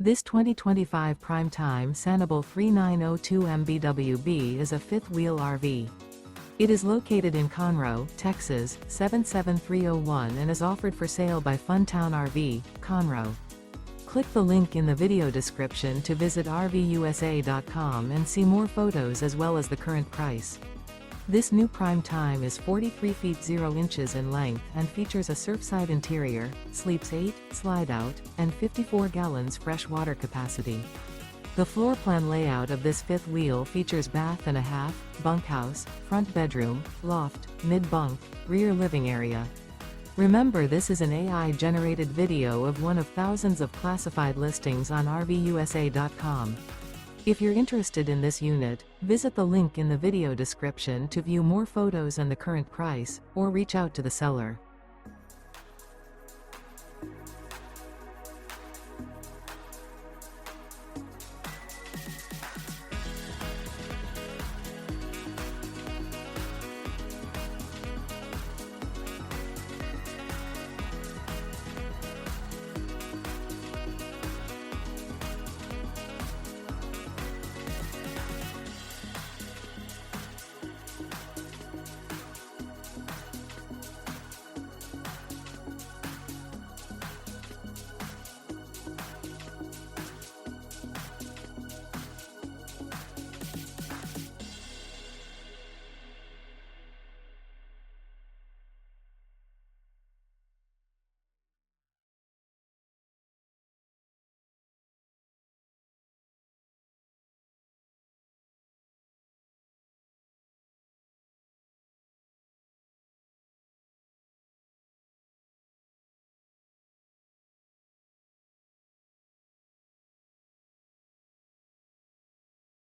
This 2025 Prime Time Sanibel 3902 MBWB is a fifth-wheel RV. It is located in Conroe, Texas, 77301 and is offered for sale by Funtown RV, Conroe. Click the link in the video description to visit RVUSA.com and see more photos as well as the current price. This new Prime Time is 43 feet 0 inches in length and features a SURFSIDE interior, sleeps 8, slide-out, and 54 gallons fresh water capacity. The floor plan layout of this fifth wheel features bath and a half, bunkhouse, front bedroom, loft, mid-bunk, rear living area. Remember, this is an AI-generated video of one of thousands of classified listings on RVUSA.com. If you're interested in this unit, visit the link in the video description to view more photos and the current price, or reach out to the seller.